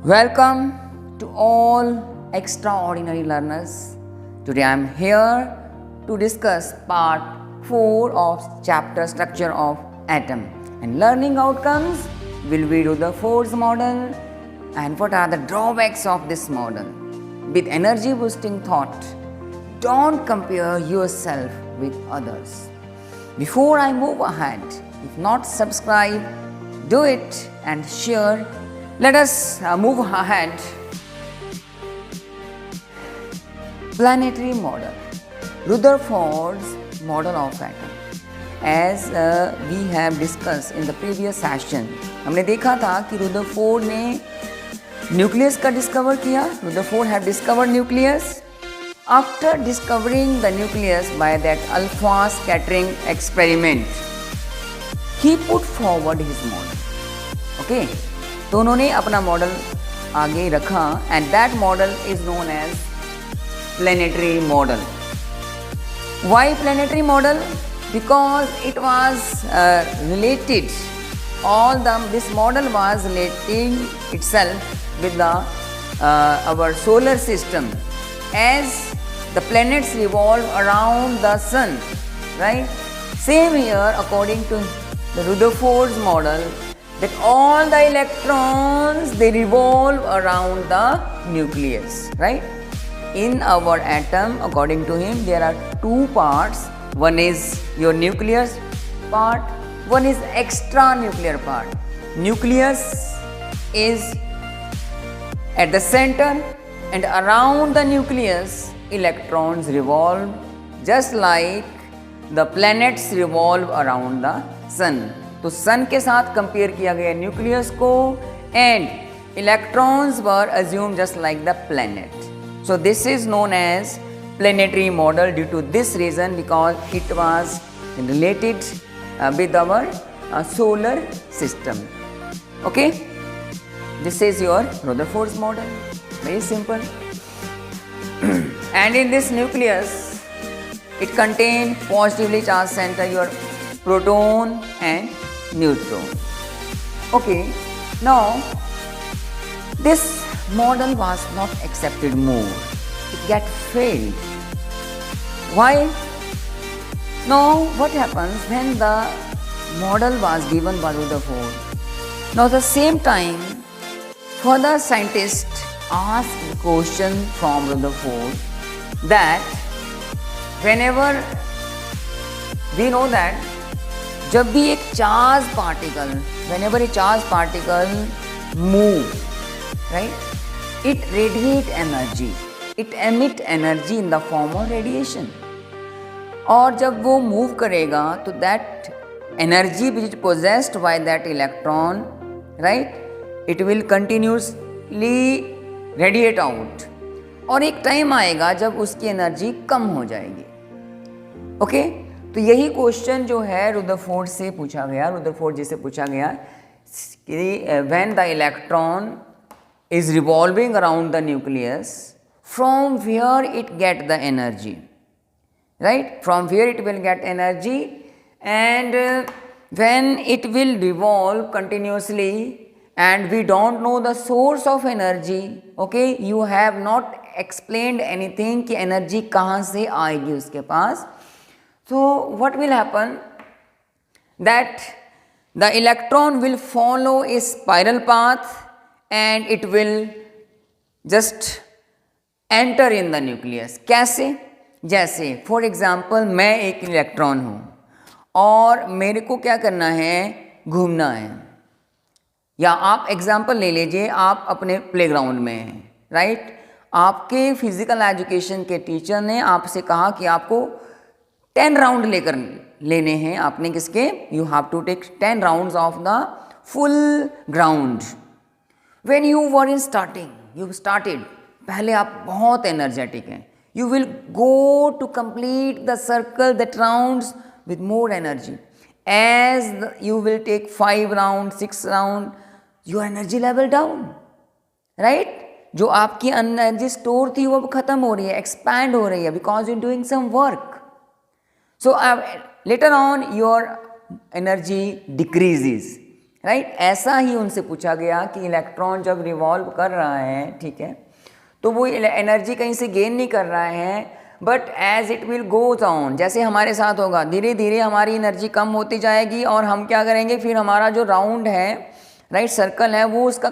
Welcome to all extraordinary learners. Today I am here to discuss part 4 of chapter structure of atom, and learning outcomes will be Rutherford's model and what are the drawbacks of this model. With energy boosting thought, don't compare yourself with others. Before I move ahead, if not subscribe, do it and share. Let us move ahead. Planetary model, Rutherford's model of atom. As we have discussed in the previous session, हमने देखा था कि Rutherford ने nucleus का discover किया. Rutherford have discovered nucleus. After discovering the nucleus by that alpha scattering experiment, he put forward his model. Okay, तो उन्होंने अपना मॉडल आगे रखा and that model is known as planetary model. Why planetary model? Because it was related. This model was relating itself with the our solar system, as the planets revolve around the sun, right? Same here, according to the Rutherford's model, that all the electrons, they revolve around the nucleus, right? In our atom, according to him, there are two parts. One is your nucleus part, one is extranuclear part. Nucleus is at the center, and around the nucleus electrons revolve, just like the planets revolve around the sun. तो सन के साथ compare किया गया nucleus को, and electrons were assume just like the planet. So this is known as planetary model due to this reason, because it was related with our solar system. Okay, this is your Rutherford's model, very simple. And in this nucleus, it contains positively charged center, your proton and neutron. Okay, now this model was not accepted more, it got failed. Why? Now what happens when the model was given by Rutherford? Now the same time, further scientists asked the question from Rutherford that whenever we know that जब भी एक charge particle, whenever a charged particle move, right, it radiate energy, it emit energy in the form of radiation. और जब वो move करेगा तो that energy which is possessed by that electron, right, it will continuously radiate out, और एक time आएगा जब उसकी एनर्जी कम हो जाएगी. ओके, तो यही क्वेश्चन जो है रुदरफोर्ड से पूछा गया, रुदरफोर्ड जी से पूछा गया कि when the electron is revolving around the nucleus, from where it get the energy, right, from where it will get energy, and when it will revolve continuously and we don't know the source of energy. Okay, you have not explained anything कि energy कहाँ से आएगी उसके पास. So what will happen, that the electron will follow a spiral path and it will just enter in the nucleus. कैसे? जैसे for example मैं एक electron हूँ और मेरे को क्या करना है, घूमना है. या आप एग्जाम्पल ले लीजिए, आप अपने प्लेग्राउंड में हैं, राइट, आपके फिजिकल एजुकेशन के टीचर ने आपसे कहा कि आपको 10 राउंड लेने हैं. आपने किसके, you have to take 10 rounds of the full ground. When you were in starting, you started, पहले आप बहुत एनर्जेटिक हैं. You will go to complete the circle, that rounds, with more energy. As you will take 5 round, 6 round, your energy level down, right? जो आपकी energy store थी वो खत्म हो रही है, एक्सपैंड हो रही है, because you're doing some work. So later on your energy decreases, right. ऐसा ही उनसे पूछा गया कि इलेक्ट्रॉन जब रिवॉल्व कर रहा है, ठीक है, तो वो एनर्जी कहीं से गेन नहीं कर रहा है, but as it will goes on, जैसे हमारे साथ होगा धीरे धीरे हमारी एनर्जी कम होती जाएगी और हम क्या करेंगे, फिर हमारा जो राउंड है, राइट, सर्कल है, वो उसका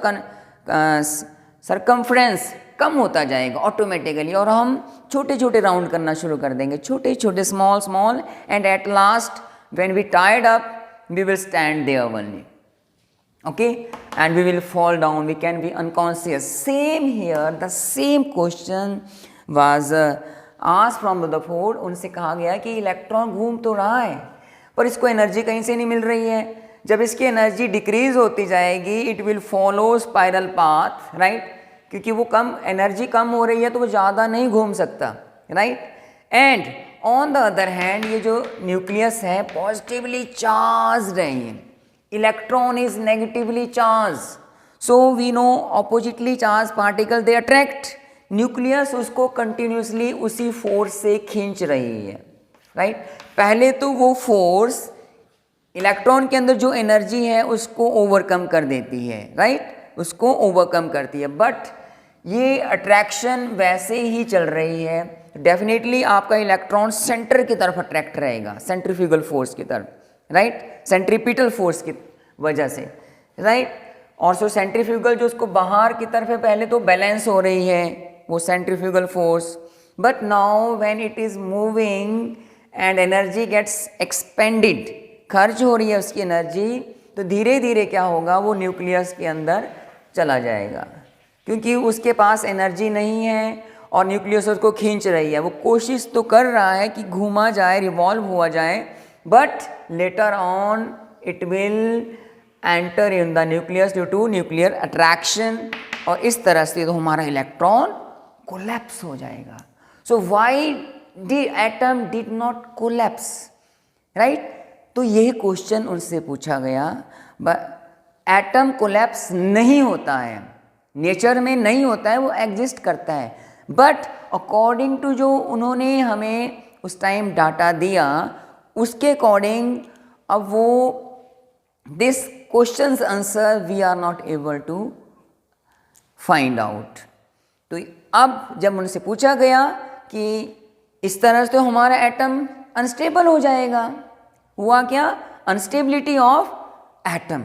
सरकमफ्रेंस कम होता जाएगा ऑटोमेटिकली, और हम छोटे छोटे राउंड करना शुरू कर देंगे, छोटे छोटे small small, and at last when we tired up we will stand there only, okay, and we will fall down, we can be unconscious. Same here, the same question was asked from Rutherford. उनसे कहा गया कि electron घूम तो रहा है पर इसको एनर्जी कहीं से नहीं मिल रही है, जब इसकी एनर्जी डिक्रीज होती जाएगी it will follow spiral path, right, क्योंकि वो कम एनर्जी कम हो रही है तो वो ज़्यादा नहीं घूम सकता, right. And on the other hand ये जो न्यूक्लियस है पॉजिटिवली चार्ज है, ये electron is negatively charged, so we know oppositely charged particle they attract, nucleus उसको continuously उसी force से खींच रही है, right। पहले तो वो force इलेक्ट्रॉन के अंदर जो एनर्जी है उसको ओवरकम कर देती है, राइट, उसको ओवरकम करती है, बट ये अट्रैक्शन वैसे ही चल रही है, डेफिनेटली आपका इलेक्ट्रॉन सेंटर की तरफ अट्रैक्ट रहेगा, सेंट्रीफ्यूगल फोर्स की तरफ, राइट, सेंट्रीपिटल फोर्स की वजह से, राइट। और सो सेंट्रीफ्यूगल जो उसको बाहर की तरफ है, पहले तो बैलेंस हो रही है वो centrifugal force, but now when it is moving and energy gets expanded, खर्च हो रही है उसकी एनर्जी, तो धीरे धीरे क्या होगा, वो न्यूक्लियस के अंदर चला जाएगा, क्योंकि उसके पास एनर्जी नहीं है और न्यूक्लियस उसको खींच रही है। वो कोशिश तो कर रहा है कि घूमा जाए, रिवॉल्व हुआ जाए, but later on it will enter in the nucleus due to nuclear attraction, और इस तरह से तो हमारा इलेक्ट्रॉन कोलैप्स हो जाएगा। So why the atom did not collapse, right. तो यही क्वेश्चन उनसे पूछा गया। एटम कोलैप्स नहीं होता है, नेचर में नहीं होता है, वो एग्जिस्ट करता है, बट अकॉर्डिंग टू जो उन्होंने हमें उस टाइम डाटा दिया उसके अकॉर्डिंग अब वो this questions answer we are not able to find out. तो अब जब उनसे पूछा गया कि इस तरह से तो हमारा एटम अनस्टेबल हो जाएगा, हुआ क्या, instability of atom.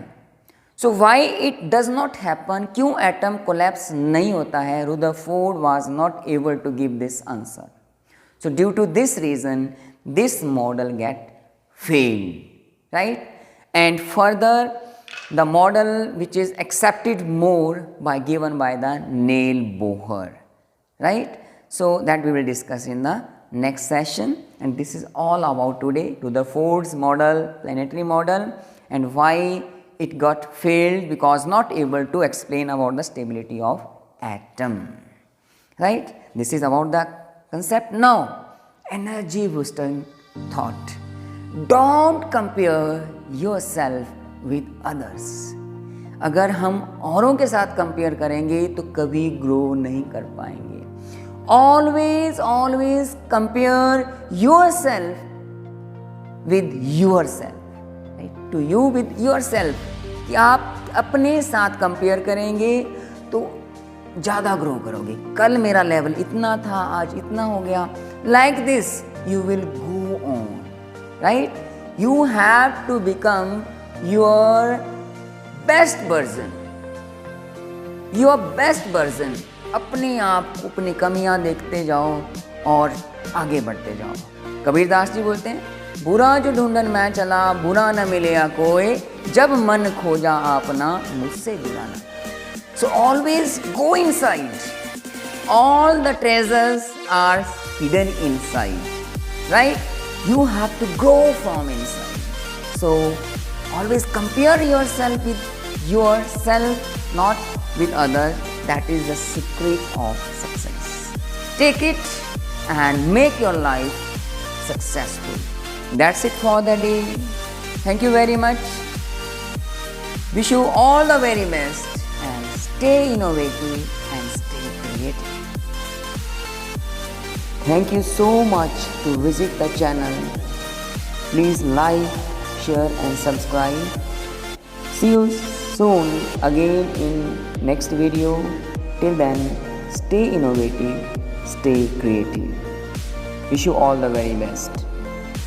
So why it does not happen, क्यों एटम कोलैप्स नहीं होता है, Rutherford was not able to give this answer. So due to this reason this model get failed, right, and further the model which is accepted more by given by the Neil Bohr, right. So that we will discuss in the next session, and this is all about today, Rutherford's model, planetary model, and why it got failed, because not able to explain about the stability of atom, right. This is about the concept. Now energy boosting thought, don't compare yourself with others. अगर हम औरों के साथ compare करेंगे तो कभी grow नहीं कर पाएंगे। Always always compare yourself with yourself, right, to you with yourself, कि आप अपने साथ कंपेयर करेंगे तो ज़्यादा ग्रो करोगे। कल मेरा लेवल इतना था, आज इतना हो गया, like this you will go on, right. You have to become your best version, your best version। अपने आप को, अपनी कमियां देखते जाओ और आगे बढ़ते जाओ। कबीरदास जी बोलते हैं, बुरा जो ढूंढन मैं चला, बुरा न मिले कोई, जब मन खोजा आपना मुझसे जुड़ा ना। So always go inside, all the treasures are hidden inside, right. You have to grow from inside, so always compare yourself with yourself, not with others. That is the secret of success. Take it and make your life successful. That's it for the day. Thank you very much. Wish you all the very best, and stay innovative and stay creative. Thank you so much to visit the channel. Please like, share and subscribe. See you soon again in next video. Till then, stay innovative, stay creative. Wish you all the very best.